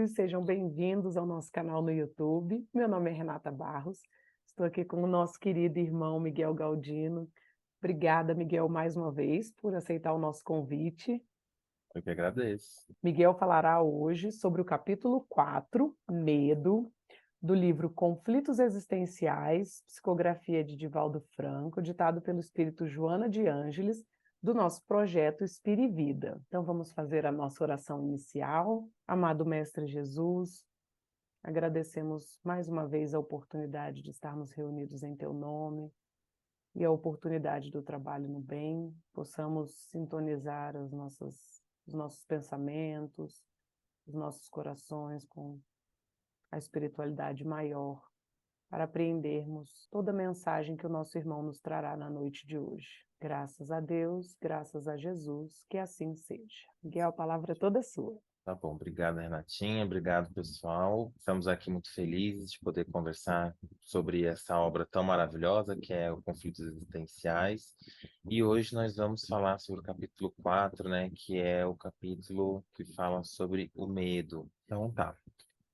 todos, sejam bem-vindos ao nosso canal no YouTube. Meu nome é Renata Barros, estou aqui com o nosso querido irmão Miguel Galdino. Obrigada, Miguel, mais uma vez, por aceitar o nosso convite. Eu que agradeço. Miguel falará hoje sobre o capítulo 4, Medo, do livro Conflitos Existenciais, psicografia de Divaldo Franco, ditado pelo espírito Joana de Ângeles, do nosso projeto Espírito e Vida. Então vamos fazer a nossa oração inicial. Amado Mestre Jesus, agradecemos mais uma vez a oportunidade de estarmos reunidos em Teu nome e a oportunidade do trabalho no bem, possamos sintonizar os nossos pensamentos, os nossos corações com a espiritualidade maior, para apreendermos toda a mensagem que o nosso irmão nos trará na noite de hoje. Graças a Deus, graças a Jesus, que assim seja. Miguel, a palavra é toda sua. Tá bom, obrigado, Renatinha, obrigado, pessoal. Estamos aqui muito felizes de poder conversar sobre essa obra tão maravilhosa que é o Conflitos Existenciais. E hoje nós vamos falar sobre o capítulo 4, né, que é o capítulo que fala sobre o medo. Então tá.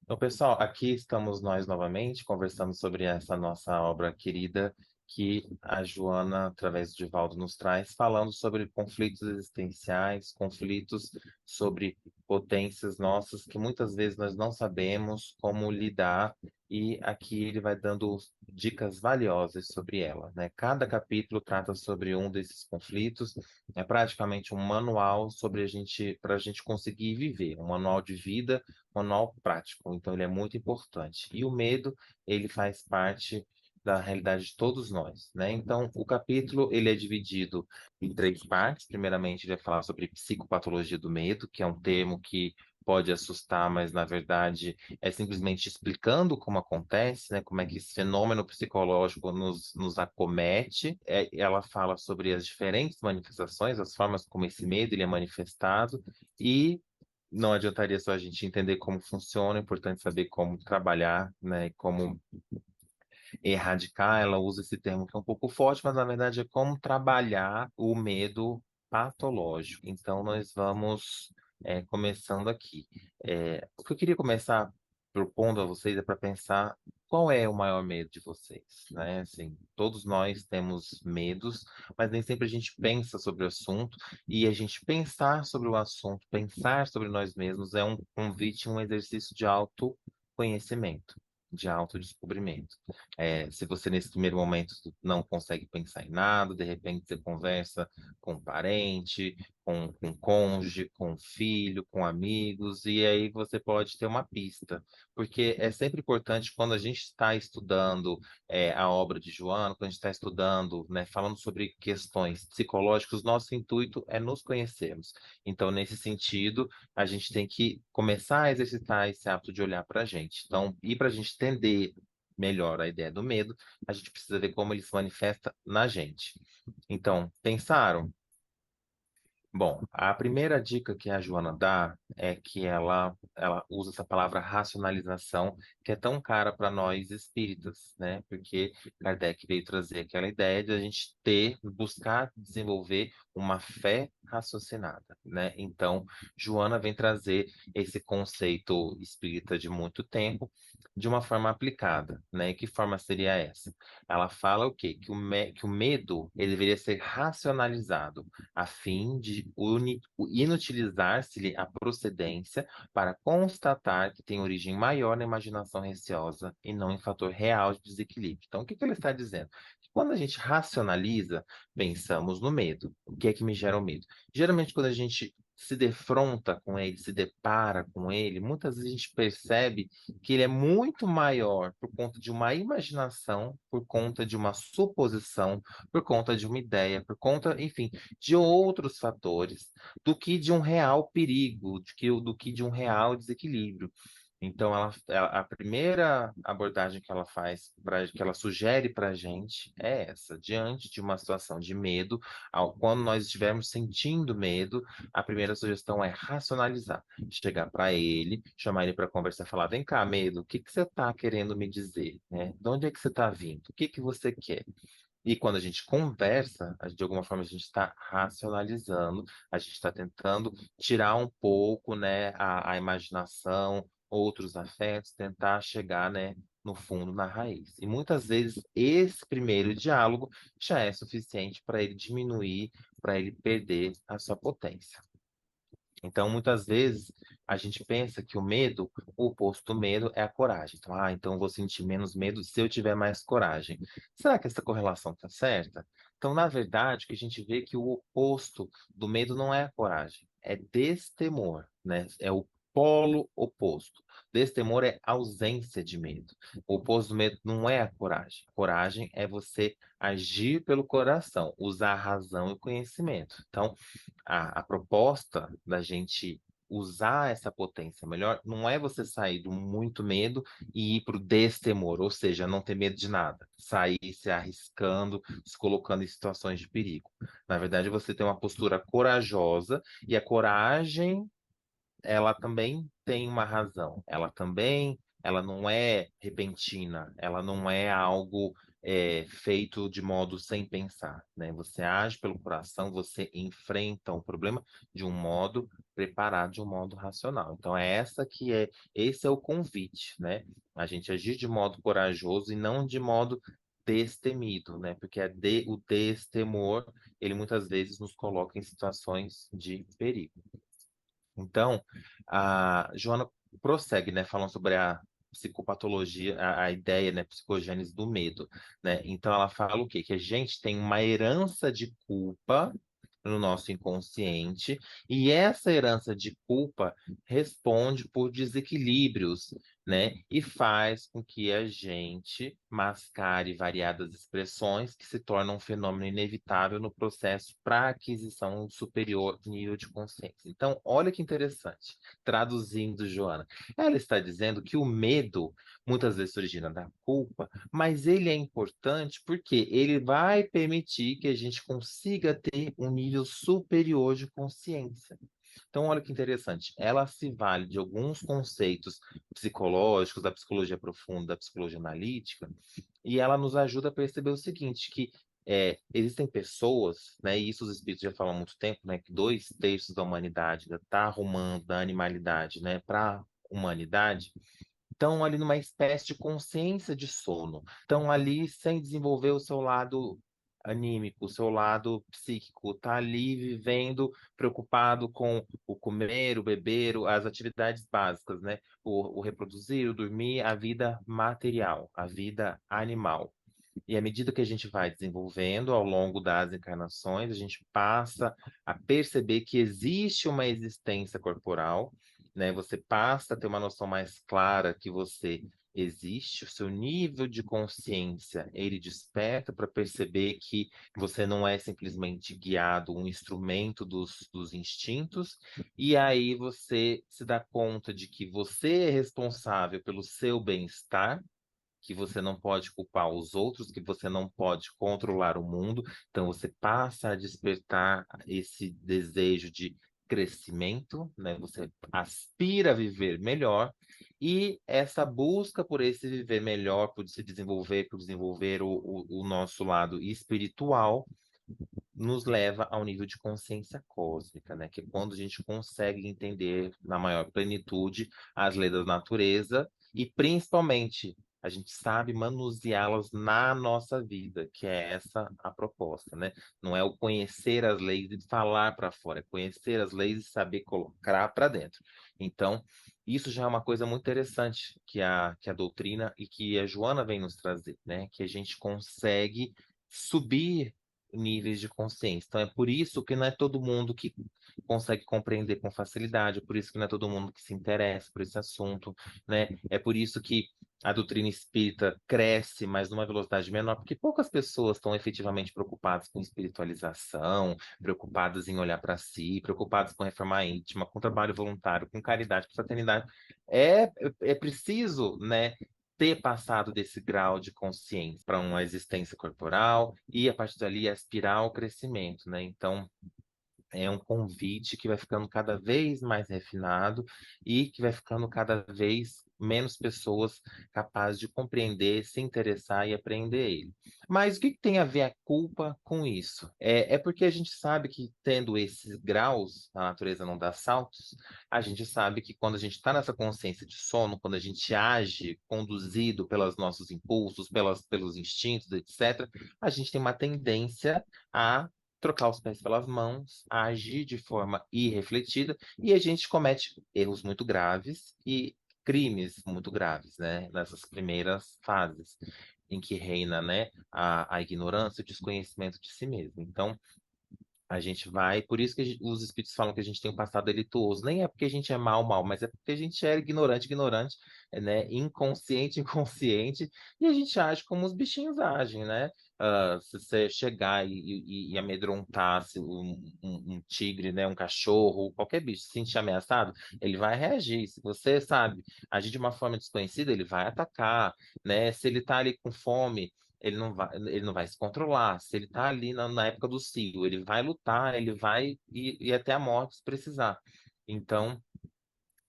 Então, pessoal, aqui estamos nós novamente conversando sobre essa nossa obra querida que a Joana, através do Divaldo, nos traz, falando sobre conflitos existenciais, conflitos sobre potências nossas que muitas vezes nós não sabemos como lidar, e aqui ele vai dando dicas valiosas sobre ela, né? Cada capítulo trata sobre um desses conflitos, é praticamente um manual sobre a gente, para a gente conseguir viver, um manual de vida, manual prático, então ele é muito importante. E o medo, ele faz parte da realidade de todos nós, né? Então, o capítulo, ele é dividido em três partes. Primeiramente, ele vai falar sobre psicopatologia do medo, que é um termo que pode assustar, mas na verdade é simplesmente explicando como acontece, né? Como é que esse fenômeno psicológico nos acomete. Ela fala sobre as diferentes manifestações, as formas como esse medo ele é manifestado, e não adiantaria só a gente entender como funciona, é importante saber como trabalhar, né, como erradicar. Ela usa esse termo que é um pouco forte, mas na verdade é como trabalhar o medo patológico. Então, nós vamos começando aqui. O que eu queria começar propondo a vocês é para pensar qual é o maior medo de vocês, né? Assim, todos nós temos medos, mas nem sempre a gente pensa sobre o assunto, e a gente pensar sobre o assunto, pensar sobre nós mesmos é um convite, um exercício de autoconhecimento, de autodescobrimento. Se você nesse primeiro momento não consegue pensar em nada, de repente você conversa com um parente, com um cônjuge, com um filho, com amigos, e aí você pode ter uma pista. Porque é sempre importante quando a gente está estudando a obra de Joana, quando a gente está estudando, né, falando sobre questões psicológicas, nosso intuito é nos conhecermos. Então, nesse sentido, a gente tem que começar a exercitar esse hábito de olhar para a gente. Então, e para a gente entender melhor a ideia do medo, a gente precisa ver como ele se manifesta na gente. Então, pensaram? Bom, a primeira dica que a Joana dá é que ela usa essa palavra racionalização, que é tão cara para nós espíritas, né? Porque Kardec veio trazer aquela ideia de a gente buscar desenvolver uma fé raciocinada, né? Então, Joana vem trazer esse conceito espírita de muito tempo de uma forma aplicada, né? E que forma seria essa? Ela fala o quê? Que o medo ele deveria ser racionalizado a fim de inutilizar-se-lhe a procedência para constatar que tem origem maior na imaginação receosa e não em fator real de desequilíbrio. Então, o que que ele está dizendo? Que quando a gente racionaliza, pensamos no medo. O que é que me gera o medo? Geralmente, quando a gente se defronta com ele, se depara com ele, muitas vezes a gente percebe que ele é muito maior por conta de uma imaginação, por conta de uma suposição, por conta de uma ideia, por conta, enfim, de outros fatores do que de um real perigo, do que de um real desequilíbrio. Então, a primeira abordagem que ela faz, que ela sugere para a gente é essa: diante de uma situação de medo, quando nós estivermos sentindo medo, a primeira sugestão é racionalizar, chegar para ele, chamar ele para conversar, falar: vem cá, medo, o que que você está querendo me dizer, né? De onde é que você está vindo? O que que você quer? E quando a gente conversa, de alguma forma a gente está racionalizando, a gente está tentando tirar um pouco, né, a imaginação outros afetos, tentar chegar, né, no fundo, na raiz. E muitas vezes esse primeiro diálogo já é suficiente para ele diminuir, para ele perder a sua potência. Então, muitas vezes, a gente pensa que o medo, o oposto do medo é a coragem. Então, então eu vou sentir menos medo se eu tiver mais coragem. Será que essa correlação está certa? Então, na verdade, o que a gente vê é que o oposto do medo não é a coragem, é destemor, né? É o polo oposto. Destemor é ausência de medo. O oposto do medo não é a coragem. Coragem é você agir pelo coração, usar a razão e o conhecimento. Então, a proposta da gente usar essa potência melhor não é você sair do muito medo e ir para o destemor, ou seja, não ter medo de nada, sair se arriscando, se colocando em situações de perigo. Na verdade, você tem uma postura corajosa e a coragem ela também tem uma razão. Ela não é repentina, ela não é algo feito de modo sem pensar, né? Você age pelo coração, você enfrenta um problema de um modo preparado, de um modo racional. Então esse é o convite, né? A gente agir de modo corajoso e não de modo destemido, né? Porque o destemor, ele muitas vezes nos coloca em situações de perigo. Então, a Joana prossegue, né, falando sobre a psicopatologia, a ideia, né, psicogênese do medo, né? Então, ela fala o quê? Que a gente tem uma herança de culpa no nosso inconsciente, e essa herança de culpa responde por desequilíbrios, né? E faz com que a gente mascare variadas expressões que se tornam um fenômeno inevitável no processo para aquisição de superior nível de consciência. Então, olha que interessante. Traduzindo, Joana, ela está dizendo que o medo muitas vezes se origina da culpa, mas ele é importante porque ele vai permitir que a gente consiga ter um nível superior de consciência. Então, olha que interessante, ela se vale de alguns conceitos psicológicos, da psicologia profunda, da psicologia analítica, e ela nos ajuda a perceber o seguinte, que existem pessoas, né, e isso os espíritos já falam há muito tempo, né, que 2/3 da humanidade está arrumando da animalidade, né, para a humanidade, estão ali numa espécie de consciência de sono, estão ali sem desenvolver o seu lado anímico, o seu lado psíquico, tá ali vivendo preocupado com o comer, o beber, as atividades básicas, né? O reproduzir, o dormir, a vida material, a vida animal. E à medida que a gente vai desenvolvendo ao longo das encarnações, a gente passa a perceber que existe uma existência corporal, né? Você passa a ter uma noção mais clara que você existe, o seu nível de consciência, ele desperta para perceber que você não é simplesmente guiado, um instrumento dos instintos, e aí você se dá conta de que você é responsável pelo seu bem-estar, que você não pode culpar os outros, que você não pode controlar o mundo. Então você passa a despertar esse desejo de crescimento, né? Você aspira a viver melhor e essa busca por esse viver melhor, por se desenvolver, por desenvolver o nosso lado espiritual, nos leva ao nível de consciência cósmica, né? Que é quando a gente consegue entender na maior plenitude as leis da natureza e principalmente a gente sabe manuseá-las na nossa vida, que é essa a proposta, né? Não é o conhecer as leis e falar para fora, é conhecer as leis e saber colocar para dentro. Então, isso já é uma coisa muito interessante que a doutrina e que a Joana vem nos trazer, né? Que a gente consegue subir níveis de consciência. Então é por isso que não é todo mundo que consegue compreender com facilidade, é por isso que não é todo mundo que se interessa por esse assunto, né? É por isso que a doutrina espírita cresce, mas numa velocidade menor, porque poucas pessoas estão efetivamente preocupadas com espiritualização, preocupadas em olhar para si, preocupadas com reforma íntima, com trabalho voluntário, com caridade, com fraternidade. É preciso, né, ter passado desse grau de consciência para uma existência corporal e a partir dali aspirar ao crescimento, né? Então, é um convite que vai ficando cada vez mais refinado e que vai ficando cada vez menos pessoas capazes de compreender, se interessar e apreender ele. Mas o que que tem a ver a culpa com isso? É porque a gente sabe que, tendo esses graus, a natureza não dá saltos, a gente sabe que quando a gente está nessa consciência de sono, quando a gente age conduzido pelos nossos impulsos, pelos instintos, etc., a gente tem uma tendência a trocar os pés pelas mãos, a agir de forma irrefletida, e a gente comete erros muito graves e crimes muito graves, né? Nessas primeiras fases em que reina, né, a ignorância, o desconhecimento de si mesmo. Então, a gente vai, por isso que os espíritos falam que a gente tem um passado delituoso. Nem é porque a gente é mal, mas é porque a gente é ignorante, né? Inconsciente, inconsciente, e a gente age como os bichinhos agem, né? Se você chegar e amedrontar um tigre, né? Um cachorro, qualquer bicho, se sentir ameaçado, ele vai reagir. Se você, sabe, agir de uma forma desconhecida, ele vai atacar, né? Se ele tá ali com fome, ele não vai se controlar. Se ele tá ali na época do cio, ele vai lutar, ele vai ir até a morte se precisar. Então,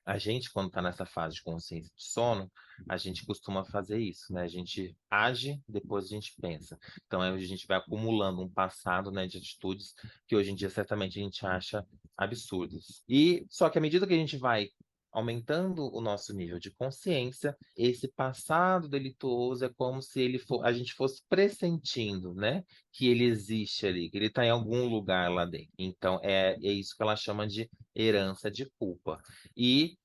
a gente, quando está nessa fase de consciência de sono, a gente costuma fazer isso, né? A gente age, depois a gente pensa. Então, aí a gente vai acumulando um passado, né, de atitudes que hoje em dia certamente a gente acha absurdas. E só que à medida que a gente vai aumentando o nosso nível de consciência, esse passado delituoso é como se a gente fosse pressentindo, né, que ele existe ali, que ele está em algum lugar lá dentro. Então, é isso que ela chama de herança de culpa. E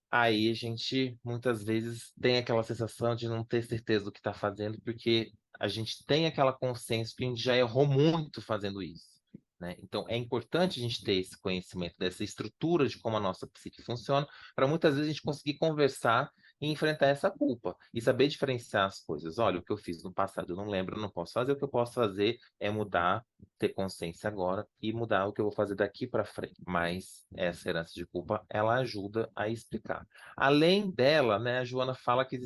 aí a gente muitas vezes tem aquela sensação de não ter certeza do que está fazendo, porque a gente tem aquela consciência que a gente já errou muito fazendo isso, né? Então é importante a gente ter esse conhecimento dessa estrutura de como a nossa psique funciona, para muitas vezes a gente conseguir conversar e enfrentar essa culpa e saber diferenciar as coisas. Olha, o que eu fiz no passado eu não lembro, eu não posso fazer. O que eu posso fazer é mudar, ter consciência agora e mudar o que eu vou fazer daqui para frente. Mas essa herança de culpa, ela ajuda a explicar. Além dela, né, a Joana fala que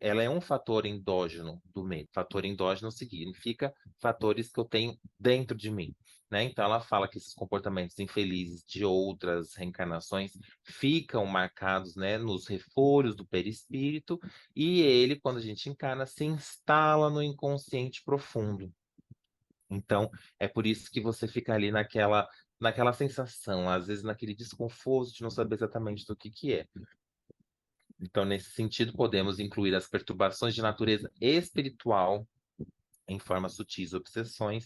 ela é um fator endógeno do medo. Fator endógeno significa fatores que eu tenho dentro de mim, né? Então ela fala que esses comportamentos infelizes de outras reencarnações ficam marcados, né, nos refolhos do perispírito, e ele, quando a gente encarna, se instala no inconsciente profundo. Então, é por isso que você fica ali naquela sensação, às vezes naquele desconforto de não saber exatamente do que é. Então, nesse sentido, podemos incluir as perturbações de natureza espiritual em formas sutis, obsessões,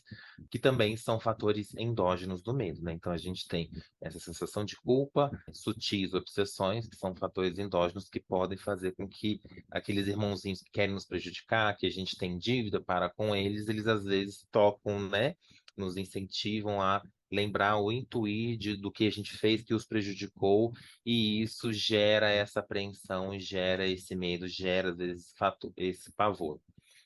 que também são fatores endógenos do medo, né? Então, a gente tem essa sensação de culpa, sutis, obsessões, que são fatores endógenos que podem fazer com que aqueles irmãozinhos que querem nos prejudicar, que a gente tem dívida para com eles, eles às vezes tocam, né? Nos incentivam a lembrar ou intuir do que a gente fez que os prejudicou, e isso gera essa apreensão, gera esse medo, gera às vezes esse pavor.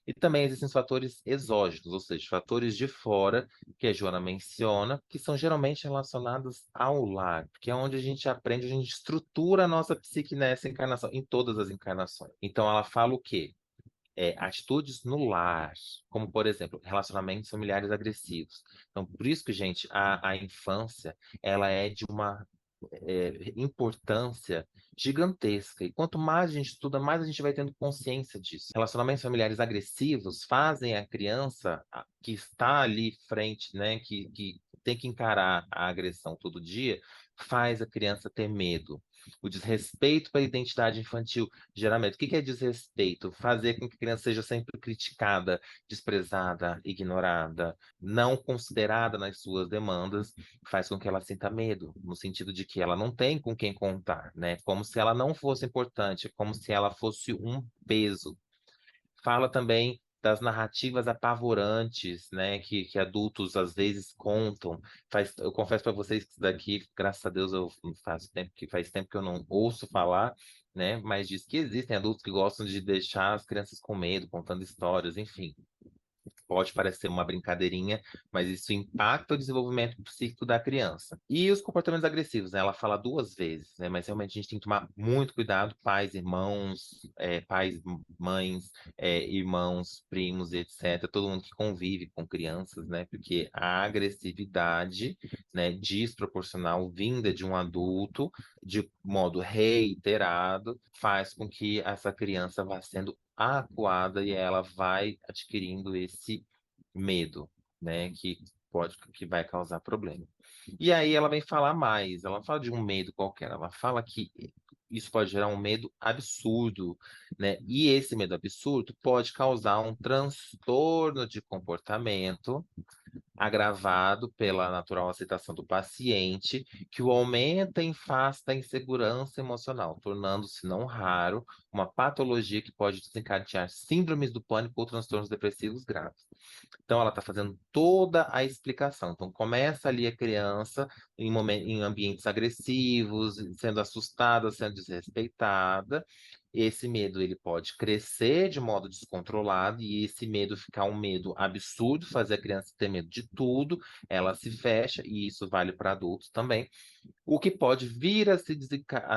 E também existem os fatores exógenos, ou seja, fatores de fora, que a Joana menciona, que são geralmente relacionados ao lar, que é onde a gente aprende, a gente estrutura a nossa psique nessa encarnação, em todas as encarnações. Então ela fala o quê? Atitudes no lar, como, por exemplo, relacionamentos familiares agressivos. Então, por isso que, gente, a infância, ela é de uma importância gigantesca. E quanto mais a gente estuda, mais a gente vai tendo consciência disso. Relacionamentos familiares agressivos fazem a criança que está ali frente, né, que tem que encarar a agressão todo dia, faz a criança ter medo. O desrespeito para a identidade infantil gera medo. O que é desrespeito? Fazer com que a criança seja sempre criticada, desprezada, ignorada, não considerada nas suas demandas, faz com que ela sinta medo, no sentido de que ela não tem com quem contar, né? Como se ela não fosse importante, como se ela fosse um peso. Fala também das narrativas apavorantes, né, que adultos às vezes contam. Eu confesso para vocês que isso daqui, graças a Deus, faz tempo que eu não ouço falar, né, mas diz que existem adultos que gostam de deixar as crianças com medo, contando histórias, enfim. Pode parecer uma brincadeirinha, mas isso impacta o desenvolvimento psíquico da criança. E os comportamentos agressivos, né? Ela fala duas vezes, né? Mas realmente a gente tem que tomar muito cuidado, pais, irmãos, mães, irmãos, primos, etc. Todo mundo que convive com crianças, né? Porque a agressividade, né, desproporcional vinda de um adulto, de modo reiterado, faz com que essa criança vá sendo acuada e ela vai adquirindo esse medo, né, que vai causar problema. E aí ela vem falar mais, ela fala de um medo qualquer, ela fala que isso pode gerar um medo absurdo, né? E esse medo absurdo pode causar um transtorno de comportamento agravado pela natural aceitação do paciente, que o aumenta em face da insegurança emocional, tornando-se não raro uma patologia que pode desencadear síndromes do pânico ou transtornos depressivos graves. Então, ela está fazendo toda a explicação. Então, começa ali a criança em ambientes agressivos, sendo assustada, sendo desrespeitada. Esse medo ele pode crescer de modo descontrolado e esse medo ficar um medo absurdo, fazer a criança ter medo de tudo, ela se fecha, e isso vale para adultos também, o que pode vir a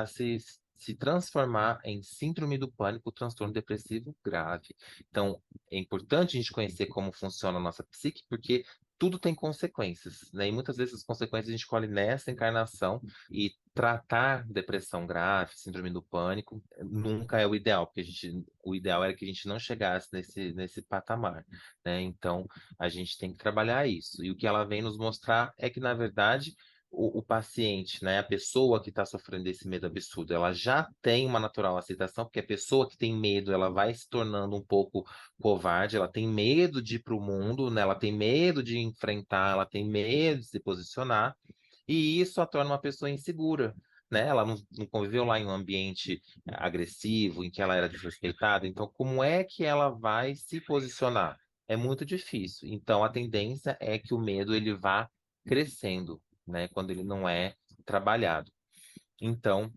se transformar em síndrome do pânico, transtorno depressivo grave. Então, é importante a gente conhecer como funciona a nossa psique, porque tudo tem consequências, né? E muitas vezes as consequências a gente colhe nessa encarnação, e tratar depressão grave, síndrome do pânico, nunca é o ideal, porque o ideal era que a gente não chegasse nesse patamar, né? Então, a gente tem que trabalhar isso. E o que ela vem nos mostrar é que, na verdade, o paciente, né, a pessoa que está sofrendo desse medo absurdo, ela já tem uma natural aceitação, porque a pessoa que tem medo, ela vai se tornando um pouco covarde, ela tem medo de ir para o mundo, né, ela tem medo de enfrentar, ela tem medo de se posicionar, e isso a torna uma pessoa insegura. Né? Ela não conviveu lá em um ambiente agressivo, em que ela era desrespeitada, então como é que ela vai se posicionar? É muito difícil. Então a tendência é que o medo ele vá crescendo, né, quando ele não é trabalhado. Então,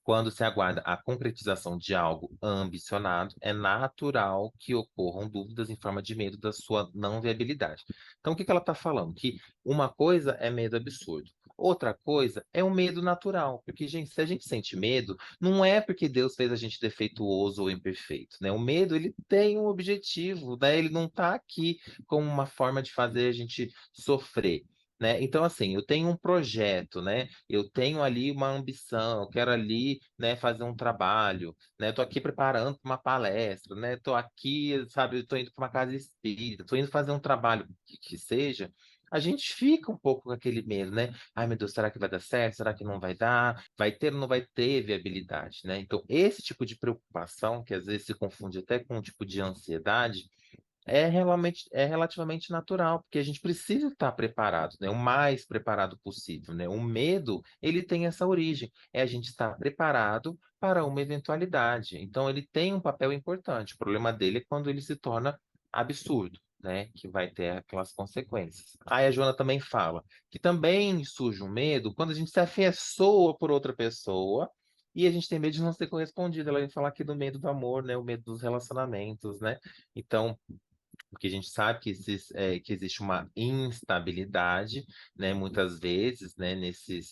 quando se aguarda a concretização de algo ambicionado, é natural que ocorram dúvidas em forma de medo da sua não viabilidade. Então, o que que ela está falando? Que uma coisa é medo absurdo. Outra coisa é um medo natural, porque, gente, se a gente sente medo, não é porque Deus fez a gente defeituoso ou imperfeito, né? O medo, ele tem um objetivo, né? Ele não está aqui como uma forma de fazer a gente sofrer. Né? Então, assim, eu tenho um projeto, né? Eu tenho ali uma ambição, eu quero ali, né, fazer um trabalho, né? Estou aqui preparando uma palestra, né? Estou aqui, sabe, estou indo para uma casa espírita, estou indo fazer um trabalho que seja. A gente fica um pouco com aquele medo, né? Ai, meu Deus, será que vai dar certo? Será que não vai dar? Vai ter ou não vai ter viabilidade, né? Então, esse tipo de preocupação, que às vezes se confunde até com um tipo de ansiedade, é relativamente natural, porque a gente precisa estar preparado, né? O mais preparado possível, né? O medo, ele tem essa origem, é a gente estar preparado para uma eventualidade. Então, ele tem um papel importante. O problema dele é quando ele se torna absurdo, né? Que vai ter aquelas consequências. Aí a Joana também fala que também surge um medo quando a gente se afeiçoa por outra pessoa. E a gente tem medo de não ser correspondido. Ela vai falar aqui do medo do amor, né? O medo dos relacionamentos, né? Então, porque a gente sabe que existe uma instabilidade, né, muitas vezes, né,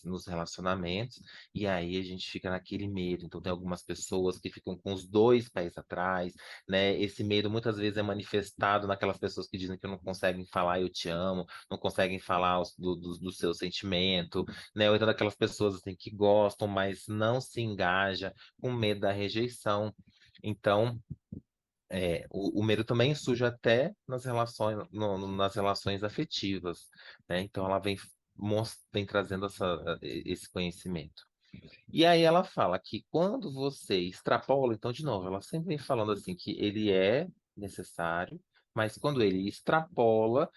nos relacionamentos, e aí a gente fica naquele medo. Então, tem algumas pessoas que ficam com os dois pés atrás, né? Esse medo muitas vezes é manifestado naquelas pessoas que dizem que não conseguem falar eu te amo, não conseguem falar do seu sentimento, né? Ou então daquelas pessoas assim, que gostam, mas não se engaja, com medo da rejeição. Então, o medo também surge até nas relações, nas relações afetivas, né? Então ela vem trazendo esse conhecimento. E aí ela fala que quando você extrapola, então, de novo, ela sempre vem falando assim que ele é necessário, mas quando ele extrapola,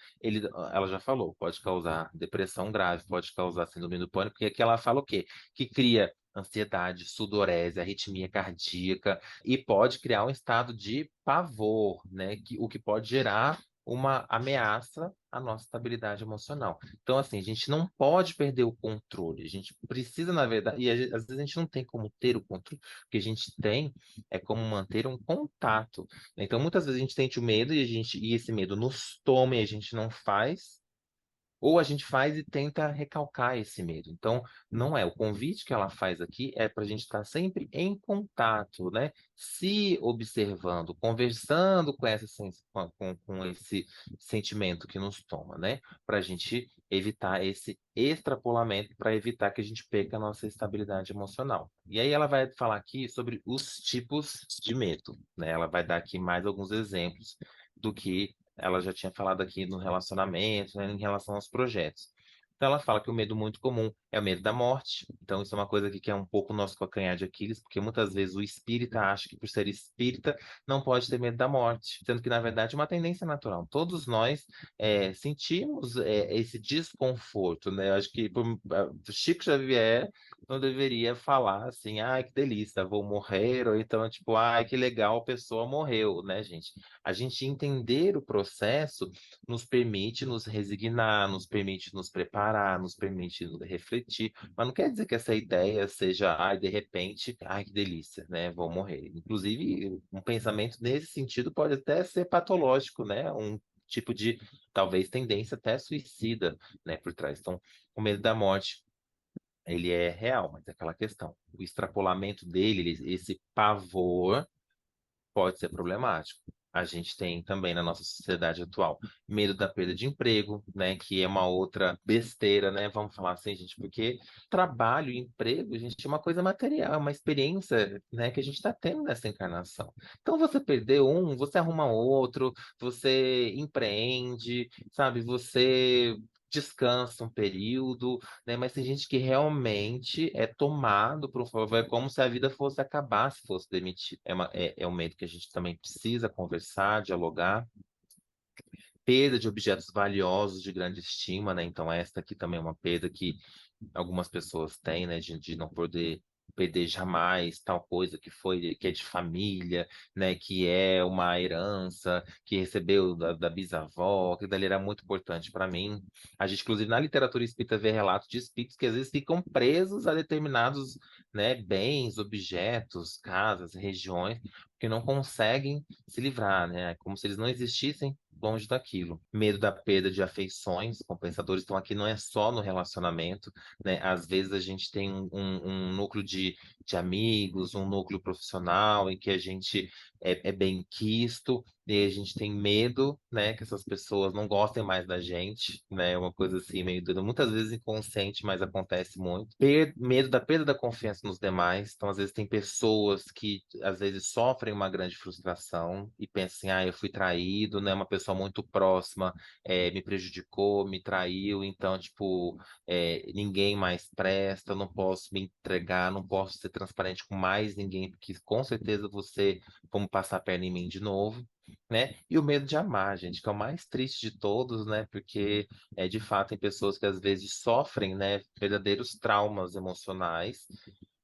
ela já falou, pode causar depressão grave, pode causar síndrome do pânico, porque aqui ela fala o quê? Que cria ansiedade, sudorese, arritmia cardíaca e pode criar um estado de pavor, né? O que pode gerar uma ameaça à nossa estabilidade emocional. Então, assim, a gente não pode perder o controle. A gente precisa, na verdade, e às vezes a gente não tem como ter o controle. O que a gente tem é como manter um contato. Então, muitas vezes a gente sente o medo e esse medo nos toma e a gente não faz. Ou a gente faz e tenta recalcar esse medo. Então, não é. O convite que ela faz aqui é para a gente estar sempre em contato, né? Se observando, conversando com com esse sentimento que nos toma, né? Para a gente evitar esse extrapolamento, para evitar que a gente perca a nossa estabilidade emocional. E aí ela vai falar aqui sobre os tipos de medo, né? Ela vai dar aqui mais alguns exemplos do que ela já tinha falado aqui no relacionamento, né, em relação aos projetos. Então, ela fala que o medo muito comum é o medo da morte. Então, isso é uma coisa que é um pouco o nosso calcanhar de Aquiles, porque muitas vezes o espírita acha que, por ser espírita, não pode ter medo da morte, sendo que, na verdade, é uma tendência natural. Todos nós sentimos esse desconforto, né? Eu acho que Chico Xavier não deveria falar assim, ai, que delícia, vou morrer, ou então, tipo, ai, que legal, a pessoa morreu, né, gente? A gente entender o processo nos permite nos resignar, nos permite nos preparar, nos permite refletir, mas não quer dizer que essa ideia seja, ai, de repente, ai, que delícia, né? Vou morrer. Inclusive, um pensamento nesse sentido pode até ser patológico, né? Um tipo de, talvez, tendência até suicida, né, por trás. Então, o medo da morte, ele é real, mas é aquela questão. O extrapolamento dele, esse pavor pode ser problemático. A gente tem também na nossa sociedade atual medo da perda de emprego, né? Que é uma outra besteira, né? Vamos falar assim, gente, porque trabalho e emprego, gente, é uma coisa material, é uma experiência, né, que a gente está tendo nessa encarnação. Então, você perdeu um, você arruma outro, você empreende, sabe? Você descansa um período, né? Mas tem gente que realmente é tomado por um favor, é como se a vida fosse acabar se fosse demitido. É um medo que a gente também precisa conversar, dialogar. Perda de objetos valiosos de grande estima, né? Então, esta aqui também é uma perda que algumas pessoas têm, né, de não poder perder jamais tal coisa que foi, que é de família, né, que é uma herança que recebeu da bisavó, que dali era muito importante para mim. A gente, inclusive, na literatura espírita vê relatos de espíritos que às vezes ficam presos a determinados, né, bens, objetos, casas, regiões, que não conseguem se livrar, né, é como se eles não existissem longe daquilo. Medo da perda de afeições, compensadores estão aqui não é só no relacionamento, né? Às vezes a gente tem um núcleo de amigos, um núcleo profissional em que a gente é bem quisto, e a gente tem medo, né, que essas pessoas não gostem mais da gente, né? É uma coisa assim, meio doida, muitas vezes inconsciente, mas acontece muito. Medo da perda da confiança nos demais. Então, às vezes, tem pessoas que às vezes sofrem uma grande frustração e pensam assim, ah, eu fui traído, né? Uma pessoa muito próxima me prejudicou, me traiu, então, tipo, ninguém mais presta, eu não posso me entregar, não posso ser transparente com mais ninguém, porque com certeza você, como passar a perna em mim de novo, né? E o medo de amar, gente, que é o mais triste de todos, né? Porque de fato tem pessoas que às vezes sofrem, né, verdadeiros traumas emocionais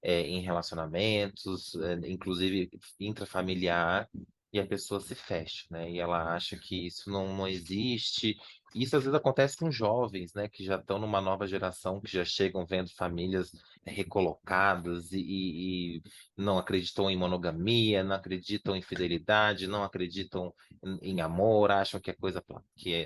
em relacionamentos, inclusive intrafamiliar, e a pessoa se fecha, né? E ela acha que isso não existe. Isso às vezes acontece com jovens, né, que já estão numa nova geração, que já chegam vendo famílias recolocadas e não acreditam em monogamia, não acreditam em fidelidade, não acreditam em amor, acham que é coisa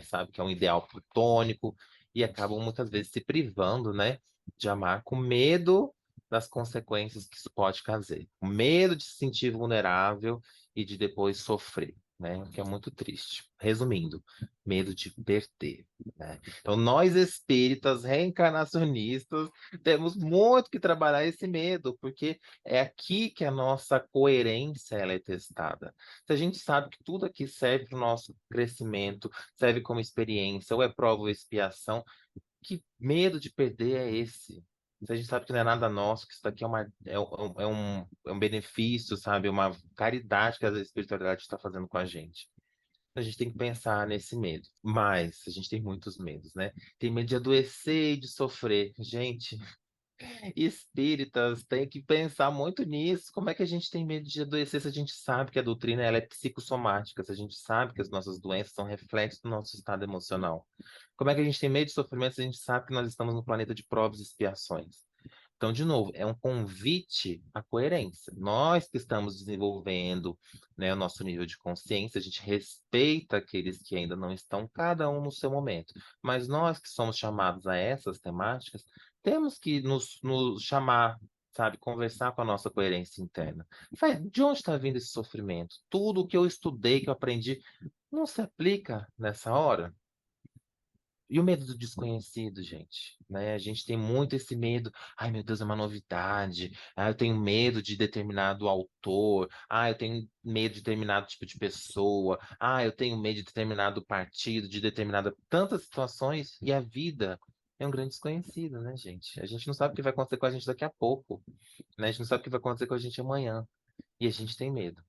sabe, que é um ideal platônico e acabam muitas vezes se privando, né, de amar com medo das consequências que isso pode trazer, com medo de se sentir vulnerável e de depois sofrer, né, o que é muito triste. Resumindo, medo de perder, né? Então, nós espíritas reencarnacionistas temos muito que trabalhar esse medo, porque é aqui que a nossa coerência ela é testada. Se a gente sabe que tudo aqui serve para o nosso crescimento, serve como experiência, ou é prova ou expiação, que medo de perder é esse? Se a gente sabe que não é nada nosso, que isso daqui é um benefício, sabe? Uma caridade que a espiritualidade está fazendo com a gente. A gente tem que pensar nesse medo. Mas a gente tem muitos medos, né? Tem medo de adoecer e de sofrer. Gente, Espíritas têm que pensar muito nisso. Como é que a gente tem medo de adoecer se a gente sabe que a doutrina ela é psicossomática, se a gente sabe que as nossas doenças são reflexos do nosso estado emocional? Como é que a gente tem medo de sofrimento se a gente sabe que nós estamos no planeta de provas e expiações? Então, de novo, é um convite à coerência. Nós que estamos desenvolvendo, né, o nosso nível de consciência, a gente respeita aqueles que ainda não estão, cada um no seu momento. Mas nós que somos chamados a essas temáticas, temos que nos chamar, sabe, conversar com a nossa coerência interna. De onde está vindo esse sofrimento? Tudo o que eu estudei, que eu aprendi, não se aplica nessa hora? E o medo do desconhecido, gente, né? A gente tem muito esse medo. Ai, meu Deus, é uma novidade. Ah, eu tenho medo de determinado autor. Ah, eu tenho medo de determinado tipo de pessoa. Ah, eu tenho medo de determinado partido, de determinada tantas situações. E a vida é um grande desconhecido, né, gente? A gente não sabe o que vai acontecer com a gente daqui a pouco, né? A gente não sabe o que vai acontecer com a gente amanhã. E a gente tem medo.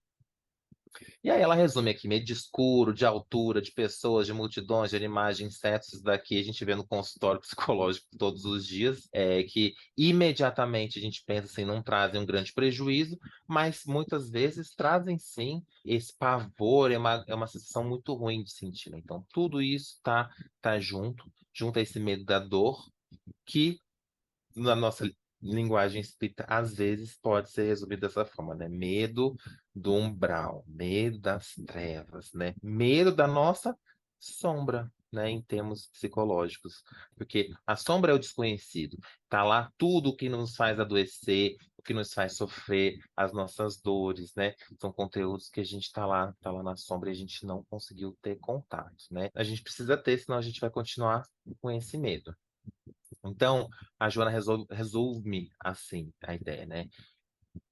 E aí ela resume aqui, meio de escuro, de altura, de pessoas, de multidões, de animais, de insetos, isso daqui a gente vê no consultório psicológico todos os dias, que imediatamente a gente pensa assim, não trazem um grande prejuízo, mas muitas vezes trazem sim esse pavor, é uma sensação muito ruim de sentir, né? Então tudo isso tá junto a esse medo da dor, que na nossa linguagem espírita, às vezes pode ser resumido dessa forma, né? Medo do umbral, medo das trevas, né? Medo da nossa sombra, né? Em termos psicológicos, porque a sombra é o desconhecido, tá lá tudo o que nos faz adoecer, o que nos faz sofrer, as nossas dores, né? São conteúdos que a gente tá lá na sombra e a gente não conseguiu ter contato, né? A gente precisa ter, senão a gente vai continuar com esse medo. Então, a Joana resume assim a ideia, né?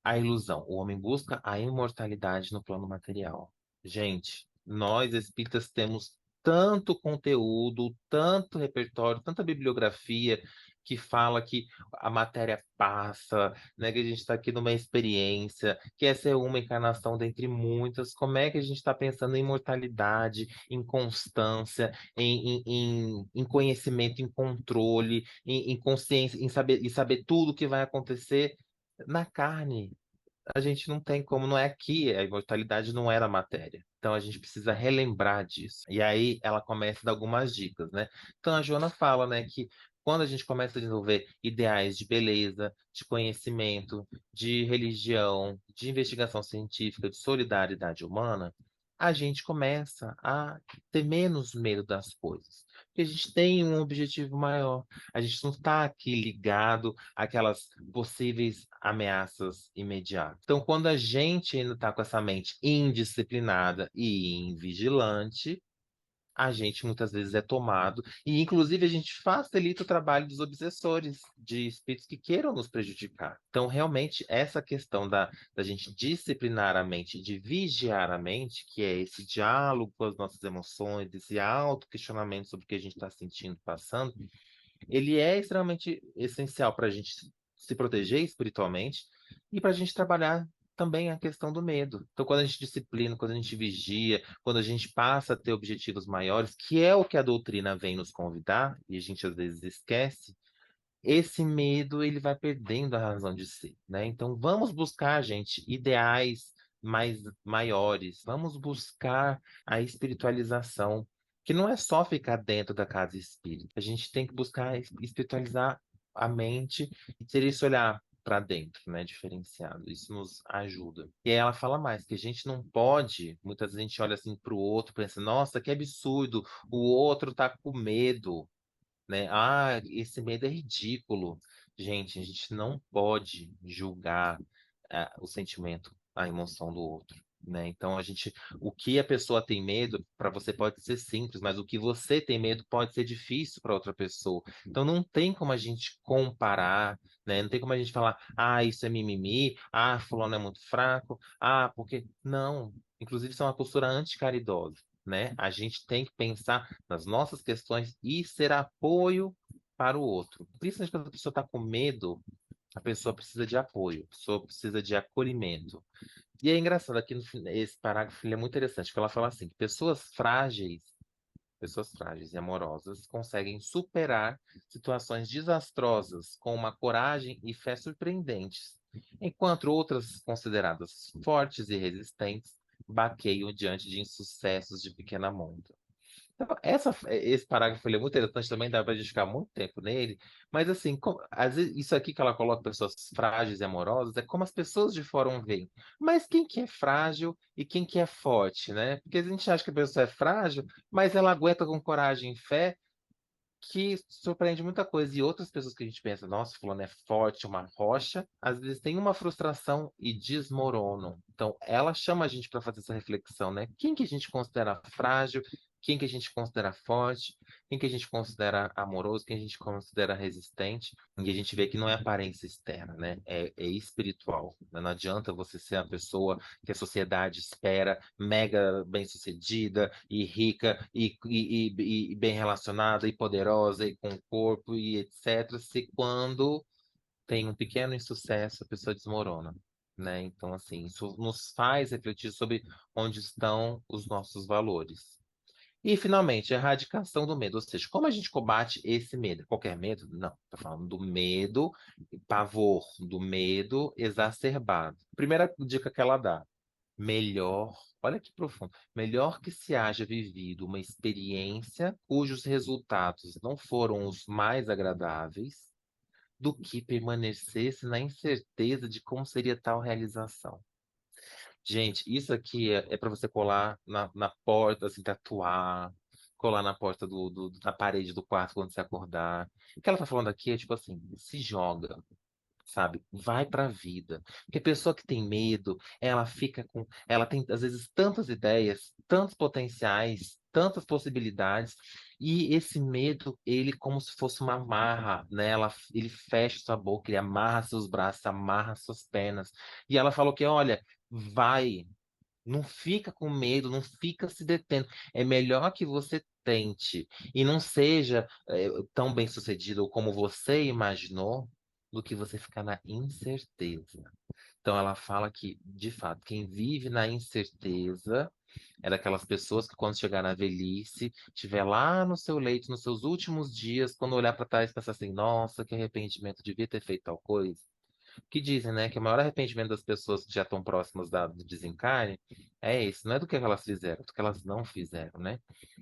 A ilusão. O homem busca a imortalidade no plano material. Gente, nós espíritas temos tanto conteúdo, tanto repertório, tanta bibliografia que fala que a matéria passa, né? Que a gente está aqui numa experiência, que essa é uma encarnação dentre muitas. Como é que a gente está pensando em imortalidade, em constância, em conhecimento, em controle, em consciência, em saber tudo o que vai acontecer na carne? A gente não tem como, não é aqui, a imortalidade não era matéria. Então a gente precisa relembrar disso. E aí ela começa a dar algumas dicas, né? Então a Joana fala, né, que quando a gente começa a desenvolver ideais de beleza, de conhecimento, de religião, de investigação científica, de solidariedade humana, a gente começa a ter menos medo das coisas. Porque a gente tem um objetivo maior. A gente não está aqui ligado àquelas possíveis ameaças imediatas. Então, quando a gente ainda está com essa mente indisciplinada e invigilante, a gente muitas vezes é tomado, e inclusive a gente facilita o trabalho dos obsessores, de espíritos que queiram nos prejudicar. Então, realmente, essa questão da gente disciplinar a mente, de vigiar a mente, que é esse diálogo com as nossas emoções, esse auto-questionamento sobre o que a gente está sentindo, passando, ele é extremamente essencial para a gente se proteger espiritualmente e para a gente trabalhar também a questão do medo. Então, quando a gente disciplina, quando a gente vigia, quando a gente passa a ter objetivos maiores, que é o que a doutrina vem nos convidar, e a gente às vezes esquece, esse medo ele vai perdendo a razão de ser, né? Então, vamos buscar, gente, ideais mais maiores, vamos buscar a espiritualização, que não é só ficar dentro da casa espírita. A gente tem que buscar espiritualizar a mente e ter esse olhar para dentro, né, diferenciado. Isso nos ajuda. E aí ela fala mais que a gente não pode, muitas vezes a gente olha assim para o outro, pensa, nossa, que absurdo, o outro tá com medo, né? Ah, esse medo é ridículo. Gente, a gente não pode julgar o sentimento, a emoção do outro, né? Então o que a pessoa tem medo para você pode ser simples, mas o que você tem medo pode ser difícil para outra pessoa. Então não tem como a gente comparar, né? Não tem como a gente falar, ah, isso é mimimi, ah, fulano é muito fraco, ah, porque não. Inclusive, isso é uma postura anticaridosa, né? A gente tem que pensar nas nossas questões e ser apoio para o outro. Principalmente quando a pessoa está com medo, a pessoa precisa de apoio, a pessoa precisa de acolhimento. E é engraçado aqui esse parágrafo ele é muito interessante, porque ela fala assim, que pessoas frágeis, pessoas frágeis e amorosas conseguem superar situações desastrosas com uma coragem e fé surpreendentes, enquanto outras, consideradas fortes e resistentes, baqueiam diante de insucessos de pequena monta. Então, esse parágrafo ele é muito interessante também, dá pra gente ficar muito tempo nele, mas assim, às vezes, isso aqui que ela coloca pessoas frágeis e amorosas é como as pessoas de fora veem. Mas quem que é frágil e quem que é forte, né? Porque a gente acha que a pessoa é frágil, mas ela aguenta com coragem e fé, que surpreende muita coisa. E outras pessoas que a gente pensa, nossa, fulano é forte, uma rocha, às vezes tem uma frustração e desmoronam. Então, ela chama a gente para fazer essa reflexão, né? Quem que a gente considera frágil, quem que a gente considera forte, quem que a gente considera amoroso, quem a gente considera resistente. E a gente vê que não é aparência externa, né? É espiritual. Não adianta você ser a pessoa que a sociedade espera, mega bem-sucedida e rica e bem relacionada e poderosa e com corpo e etc. Se quando tem um pequeno insucesso, a pessoa desmorona, né? Então, assim, isso nos faz refletir sobre onde estão os nossos valores. E, finalmente, a erradicação do medo. Ou seja, como a gente combate esse medo? Qualquer medo? Não. Estou falando do medo, pavor, do medo exacerbado. Primeira dica que ela dá: melhor, olha que profundo, melhor que se haja vivido uma experiência cujos resultados não foram os mais agradáveis, do que permanecesse na incerteza de como seria tal realização. Gente, isso aqui é para você colar na porta, assim, tatuar, colar na porta na parede do quarto quando você acordar. O que ela tá falando aqui é tipo assim, se joga, sabe? Vai pra vida. Porque a pessoa que tem medo, ela tem às vezes tantas ideias, tantos potenciais, tantas possibilidades, e esse medo, ele como se fosse uma amarra, né? Ele fecha sua boca, ele amarra seus braços, amarra suas pernas. E ela falou que, olha, vai, não fica com medo, não fica se detendo. É melhor que você tente e não seja tão bem-sucedido como você imaginou, do que você ficar na incerteza. Então ela fala que, de fato, quem vive na incerteza é daquelas pessoas que quando chegar na velhice, estiver lá no seu leito, nos seus últimos dias, quando olhar para trás, pensar assim, nossa, que arrependimento, devia ter feito tal coisa. Que dizem, né, que o maior arrependimento das pessoas que já estão próximas do desencarne é esse, não é do que elas fizeram, é do que elas não fizeram, né?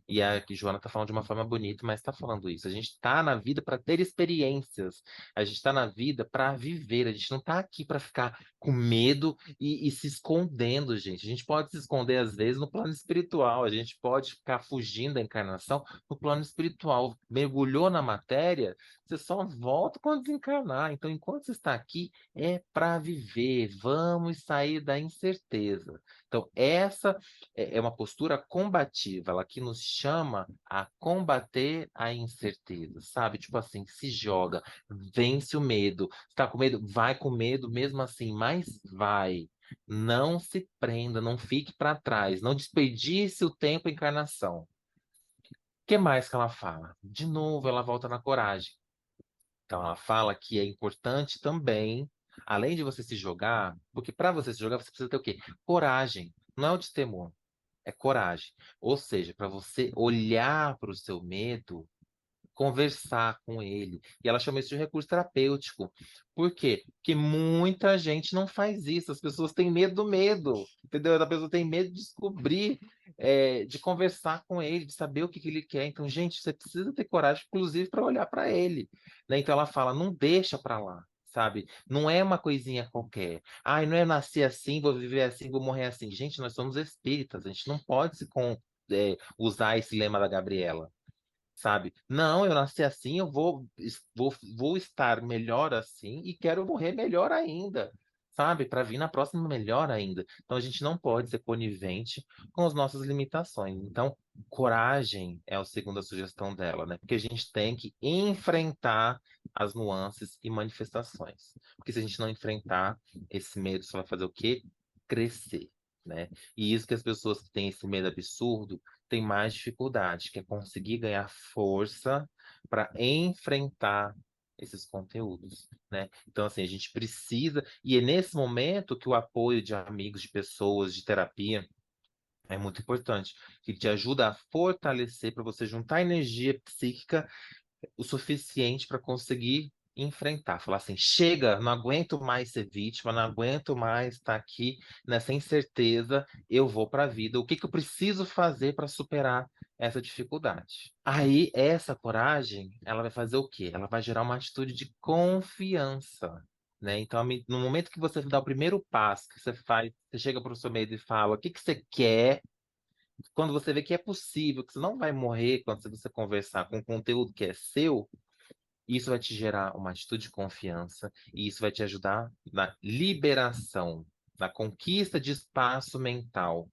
E a que Joana tá falando de uma forma bonita, mas tá falando isso. A gente tá na vida para ter experiências, a gente tá na vida para viver, a gente não tá aqui para ficar com medo e se escondendo, gente. A gente pode se esconder às vezes no plano espiritual, a gente pode ficar fugindo da encarnação no plano espiritual. Mergulhou na matéria, você só volta quando desencarnar. Então, enquanto você está aqui, é para viver. Vamos sair da incerteza. Então, essa é uma postura combativa, ela que nos chama a combater a incerteza, sabe? Tipo assim, se joga, vence o medo. Está com medo? Vai com medo mesmo assim, mas vai. Não se prenda, não fique para trás, não desperdice o tempo em encarnação. O que mais que ela fala? De novo, ela volta na coragem. Então, ela fala que é importante também, além de você se jogar, porque para você se jogar, você precisa ter o quê? Coragem. Não é o destemor, é coragem. Ou seja, para você olhar para o seu medo, conversar com ele. E ela chama isso de recurso terapêutico. Por quê? Porque muita gente não faz isso. As pessoas têm medo do medo, entendeu? A pessoa tem medo de descobrir, de conversar com ele, de saber o que ele quer. Então, gente, você precisa ter coragem, inclusive, para olhar para ele, né? Então, ela fala, não deixa para lá. Sabe? Não é uma coisinha qualquer. Ai, não é nascer assim, vou viver assim, vou morrer assim. Gente, nós somos espíritas, a gente não pode usar esse lema da Gabriela, sabe? Não, eu nasci assim, vou estar melhor assim e quero morrer melhor ainda, sabe? Para vir na próxima melhor ainda. Então a gente não pode ser conivente com as nossas limitações. Então, coragem é a segunda sugestão dela, né? Porque a gente tem que enfrentar as nuances e manifestações. Porque se a gente não enfrentar, esse medo só vai fazer o quê? Crescer. Né? E isso que as pessoas que têm esse medo absurdo tem mais dificuldade, que é conseguir ganhar força para enfrentar esses conteúdos, né? Então, assim, a gente precisa, e é nesse momento que o apoio de amigos, de pessoas, de terapia, É muito importante, que te ajuda a fortalecer para você juntar energia psíquica o suficiente para conseguir enfrentar, falar assim, chega, não aguento mais ser vítima, não aguento mais estar aqui nessa incerteza, eu vou para a vida. O que que eu preciso fazer para superar essa dificuldade? Aí, essa coragem, ela vai fazer o quê? Ela vai gerar uma atitude de confiança. Né? Então, no momento que você dá o primeiro passo, que você faz, você chega para o seu medo e fala, o que que você quer? Quando você vê que é possível, que você não vai morrer quando você conversar com conteúdo que é seu, isso vai te gerar uma atitude de confiança e isso vai te ajudar na liberação, na conquista de espaço mental.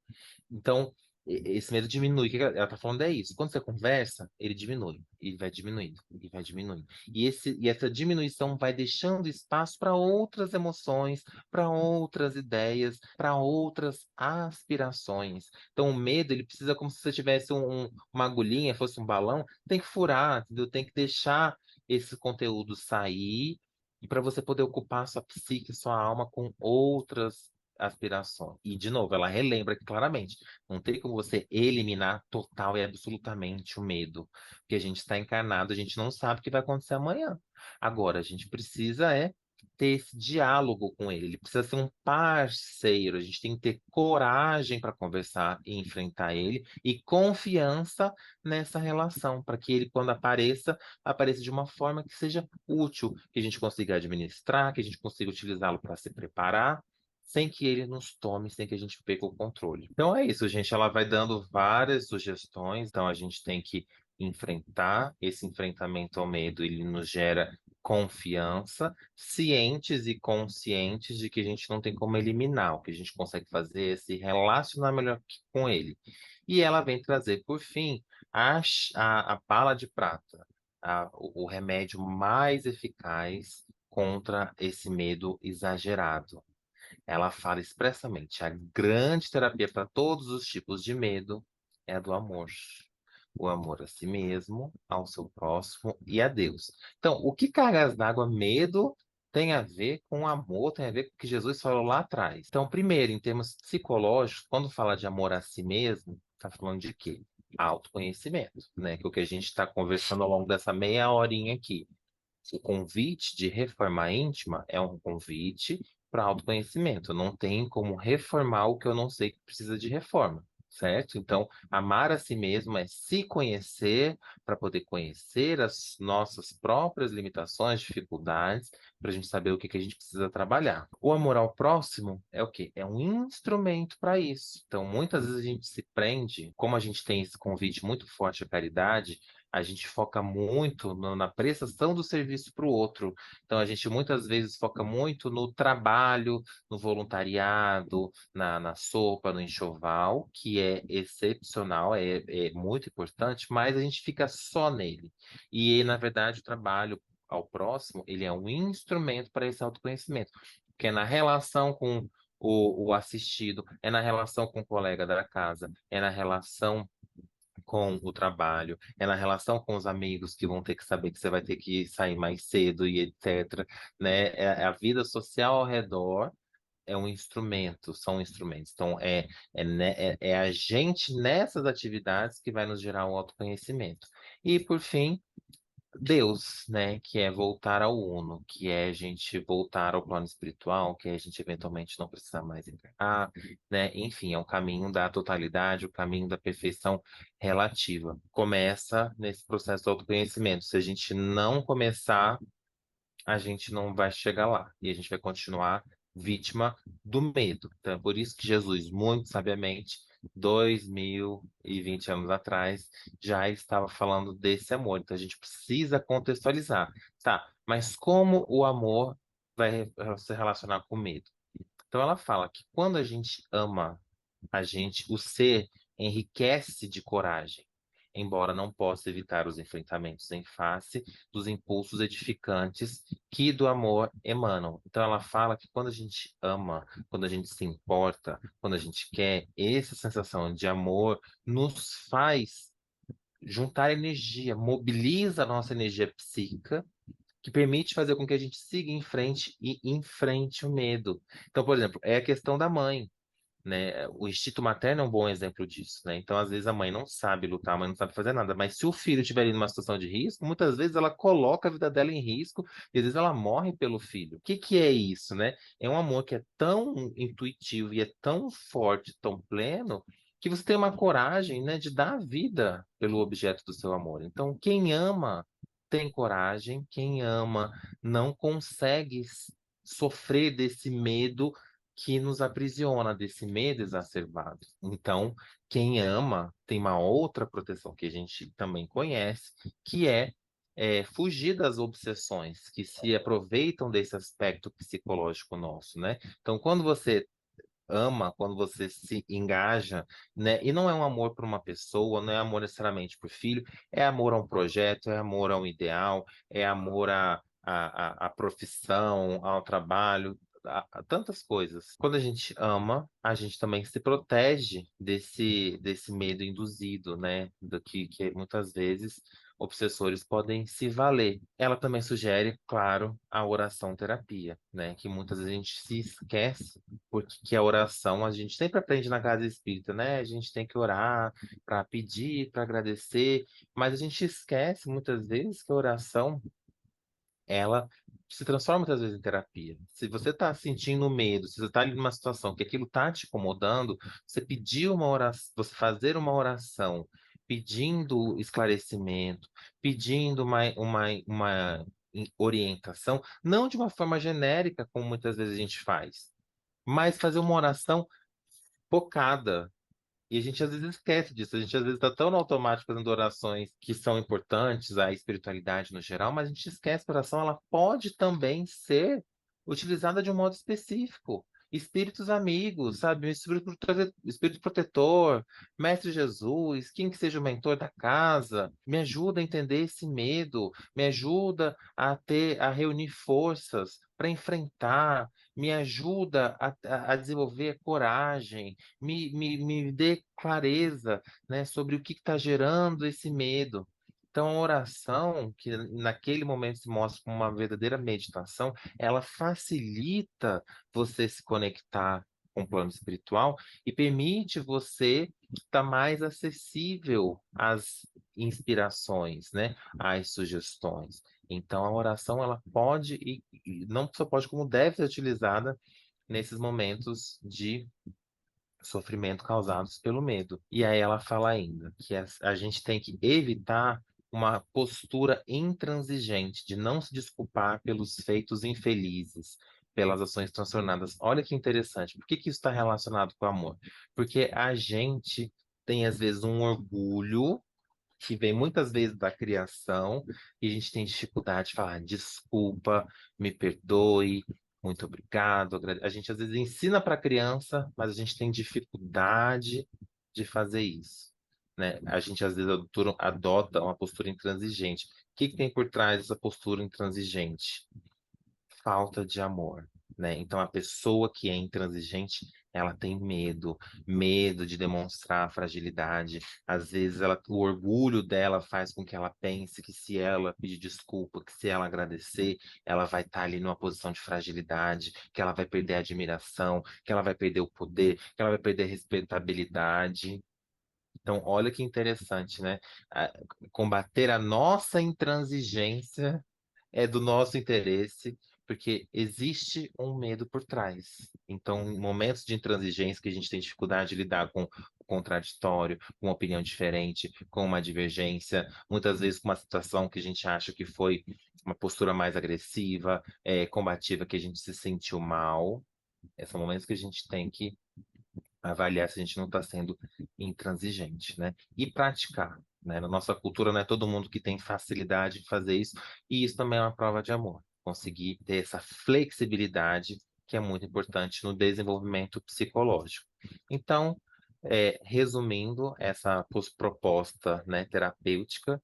Então, esse medo diminui. O que ela está falando é isso. Quando você conversa, ele diminui, ele vai diminuindo, ele vai diminuindo. E essa diminuição vai deixando espaço para outras emoções, para outras ideias, para outras aspirações. Então, o medo, ele precisa como se você tivesse uma agulhinha, fosse um balão, tem que furar, entendeu? Tem que deixar esse conteúdo sair e para você poder ocupar sua psique, sua alma com outras aspirações. E, de novo, ela relembra que claramente não tem como você eliminar total e absolutamente o medo, porque a gente está encarnado, a gente não sabe o que vai acontecer amanhã. Agora, a gente precisa ter esse diálogo com ele, ele precisa ser um parceiro, a gente tem que ter coragem para conversar e enfrentar ele e confiança nessa relação, para que ele, quando apareça de uma forma que seja útil, que a gente consiga administrar, que a gente consiga utilizá-lo para se preparar, sem que ele nos tome, sem que a gente perca o controle. Então é isso, gente. Ela vai dando várias sugestões, então a gente tem que enfrentar esse enfrentamento ao medo, ele nos gera confiança, cientes e conscientes de que a gente não tem como eliminar, o que a gente consegue fazer é se relacionar melhor com ele. E ela vem trazer, por fim, a bala de prata, o remédio mais eficaz contra esse medo exagerado. Ela fala expressamente: a grande terapia para todos os tipos de medo é a do amor. O amor a si mesmo, ao seu próximo e a Deus. Então, o que cargas d'água, medo, tem a ver com amor, tem a ver com o que Jesus falou lá atrás. Então, primeiro, em termos psicológicos, quando fala de amor a si mesmo, está falando de quê? Autoconhecimento, né? Que é o que a gente está conversando ao longo dessa meia horinha aqui. O convite de reforma íntima é um convite para autoconhecimento. Não tem como reformar o que eu não sei que precisa de reforma, certo? Então, amar a si mesmo é se conhecer para poder conhecer as nossas próprias limitações, dificuldades, para a gente saber o que que a gente precisa trabalhar. O amor ao próximo é o quê? É um instrumento para isso. Então, muitas vezes a gente se prende, como a gente tem esse convite muito forte à caridade, a gente foca muito na prestação do serviço para o outro. Então, a gente muitas vezes foca muito no trabalho, no voluntariado, na sopa, no enxoval, que é excepcional, é muito importante, mas a gente fica só nele. E, na verdade, o trabalho ao próximo, ele é um instrumento para esse autoconhecimento, que é na relação com o assistido, é na relação com o colega da casa, é na relação com o trabalho, é na relação com os amigos que vão ter que saber que você vai ter que sair mais cedo e etc, né? É a vida social ao redor é um instrumento, são instrumentos. Então, é a gente nessas atividades que vai nos gerar o autoconhecimento. E, por fim, Deus, né, que é voltar ao uno, que é a gente voltar ao plano espiritual, que é a gente eventualmente não precisar mais encarnar, né? Enfim, é um caminho da totalidade, o caminho da perfeição relativa. Começa nesse processo do autoconhecimento. Se a gente não começar, a gente não vai chegar lá e a gente vai continuar vítima do medo. Então, é por isso que Jesus, muito sabiamente, 2020 anos atrás, já estava falando desse amor. Então, a gente precisa contextualizar. Tá, mas como o amor vai se relacionar com o medo? Então, ela fala que quando a gente ama a gente, o ser enriquece de coragem, embora não possa evitar os enfrentamentos em face dos impulsos edificantes que do amor emanam. Então ela fala que quando a gente ama, quando a gente se importa, quando a gente quer, essa sensação de amor nos faz juntar energia, mobiliza a nossa energia psíquica, que permite fazer com que a gente siga em frente e enfrente o medo. Então, por exemplo, é a questão da mãe, né? O instinto materno é um bom exemplo disso, né? Então, às vezes, a mãe não sabe lutar, a mãe não sabe fazer nada, mas se o filho estiver ali numa situação de risco, muitas vezes ela coloca a vida dela em risco e às vezes ela morre pelo filho. O que que é isso, né? É um amor que é tão intuitivo e é tão forte, tão pleno, que você tem uma coragem, né, de dar a vida pelo objeto do seu amor. Então, quem ama tem coragem, quem ama não consegue sofrer desse medo que nos aprisiona, desse medo exacerbado. Então, quem ama tem uma outra proteção que a gente também conhece, que é fugir das obsessões que se aproveitam desse aspecto psicológico nosso, né? Então, quando você ama, quando você se engaja, né? E não é um amor por uma pessoa, não é amor necessariamente por filho, é amor a um projeto, é amor a um ideal, é amor à profissão, ao trabalho, a tantas coisas. Quando a gente ama, a gente também se protege desse medo induzido, né? Do que muitas vezes obsessores podem se valer. Ela também sugere, claro, a oração terapia, né? Que muitas vezes a gente se esquece porque que a oração, a gente sempre aprende na casa espírita, né? A gente tem que orar para pedir, para agradecer, mas a gente esquece muitas vezes que a oração, ela se transforma muitas vezes em terapia. Se você está sentindo medo, se você está ali numa situação que aquilo está te incomodando, você pedir uma oração, você fazer uma oração pedindo esclarecimento, pedindo uma orientação, não de uma forma genérica, como muitas vezes a gente faz, mas fazer uma oração focada. E a gente às vezes esquece disso. A gente às vezes está tão no automático fazendo orações que são importantes à espiritualidade no geral, mas a gente esquece que a oração ela pode também ser utilizada de um modo específico. Espíritos amigos, sabe? Um espírito protetor, Mestre Jesus, quem que seja o mentor da casa, me ajuda a entender esse medo, me ajuda a reunir forças para enfrentar, me ajuda a desenvolver coragem, me dê clareza, né, sobre o que está gerando esse medo. Então, a oração, que naquele momento se mostra como uma verdadeira meditação, ela facilita você se conectar com o plano espiritual e permite você estar mais acessível às inspirações, né, às sugestões. Então, a oração, ela pode, e não só pode, como deve ser utilizada nesses momentos de sofrimento causados pelo medo. E aí ela fala ainda que a gente tem que evitar uma postura intransigente, de não se desculpar pelos feitos infelizes, pelas ações transtornadas. Olha que interessante. Por que que isso está relacionado com o amor? Porque a gente tem, às vezes, um orgulho que vem muitas vezes da criação, e a gente tem dificuldade de falar desculpa, me perdoe, muito obrigado. A gente às vezes ensina para a criança, mas a gente tem dificuldade de fazer isso, né? A gente às vezes adota uma postura intransigente. O que que tem por trás dessa postura intransigente? Falta de amor, né? Então a pessoa que é intransigente, ela tem medo, medo de demonstrar fragilidade. Às vezes o orgulho dela faz com que ela pense que se ela pedir desculpa, que se ela agradecer, ela vai estar ali numa posição de fragilidade, que ela vai perder a admiração, que ela vai perder o poder, que ela vai perder a respeitabilidade. Então, olha que interessante, né? A- Combater a nossa intransigência é do nosso interesse, porque existe um medo por trás. Então, em momentos de intransigência que a gente tem dificuldade de lidar com o contraditório, com uma opinião diferente, com uma divergência, muitas vezes com uma situação que a gente acha que foi uma postura mais agressiva, combativa, que a gente se sentiu mal. São momentos que a gente tem que avaliar se a gente não está sendo intransigente, né? E praticar, né? Na nossa cultura não é todo mundo que tem facilidade de fazer isso, e isso também é uma prova de amor. Conseguir ter essa flexibilidade que é muito importante no desenvolvimento psicológico. Então, resumindo essa proposta, né, terapêutica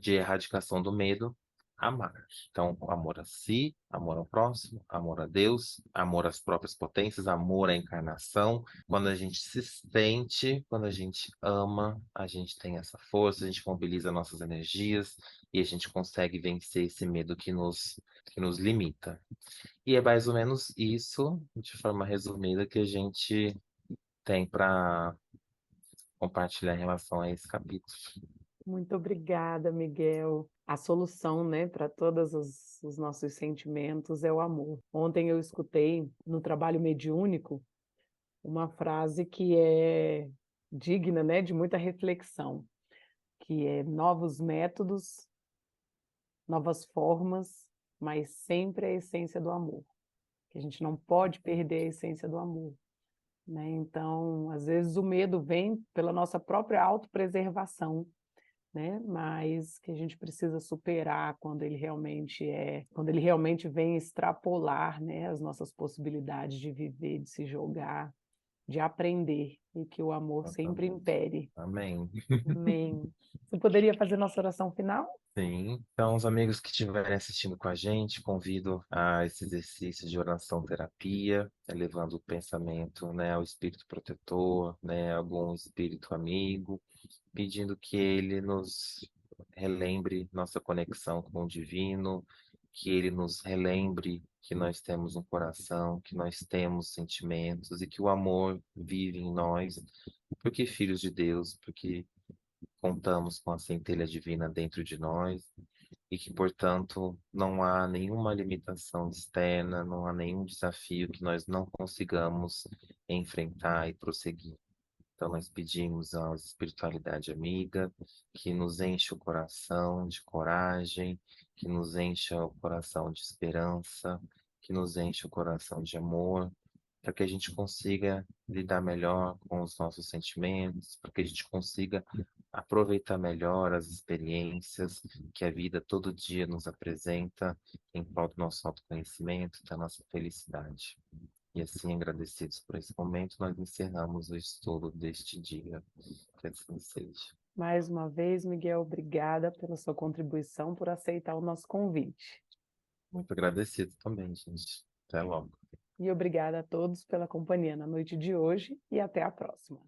de erradicação do medo, amar. Então, amor a si, amor ao próximo, amor a Deus, amor às próprias potências, amor à encarnação. Quando a gente se sente, quando a gente ama, a gente tem essa força, a gente mobiliza nossas energias e a gente consegue vencer esse medo que nos limita. E é mais ou menos isso, de forma resumida, que a gente tem para compartilhar em relação a esse capítulo. Muito obrigada, Miguel. A solução, né, para todos os nossos sentimentos é o amor. Ontem eu escutei no trabalho mediúnico uma frase que é digna, né, de muita reflexão, que é novos métodos, novas formas, mas sempre a essência do amor. Que a gente não pode perder a essência do amor, né? Então, às vezes o medo vem pela nossa própria autopreservação, né? Mas que a gente precisa superar quando ele realmente vem extrapolar, né, as nossas possibilidades de viver, de se jogar, de aprender, e que o amor sempre Exatamente. impere. Amém. Amém. Você poderia fazer nossa oração final? Sim. Então, os amigos que estiverem assistindo com a gente, convido a esse exercício de oração terapia, elevando o pensamento, né, ao espírito protetor, né, algum espírito amigo, pedindo que ele nos relembre nossa conexão com o divino, que ele nos relembre que nós temos um coração, que nós temos sentimentos e que o amor vive em nós, porque filhos de Deus, porque contamos com a centelha divina dentro de nós e que, portanto, não há nenhuma limitação externa, não há nenhum desafio que nós não consigamos enfrentar e prosseguir. Então, nós pedimos à espiritualidade amiga que nos enche o coração de coragem, que nos encha o coração de esperança, que nos enche o coração de amor, para que a gente consiga lidar melhor com os nossos sentimentos, para que a gente consiga aproveitar melhor as experiências que a vida todo dia nos apresenta em prol do nosso autoconhecimento, da nossa felicidade. E assim, agradecidos por esse momento, nós encerramos o estudo deste dia. Que assim seja. Mais uma vez, Miguel, obrigada pela sua contribuição, por aceitar o nosso convite. Muito agradecido também, gente. Até logo. E obrigada a todos pela companhia na noite de hoje e até a próxima.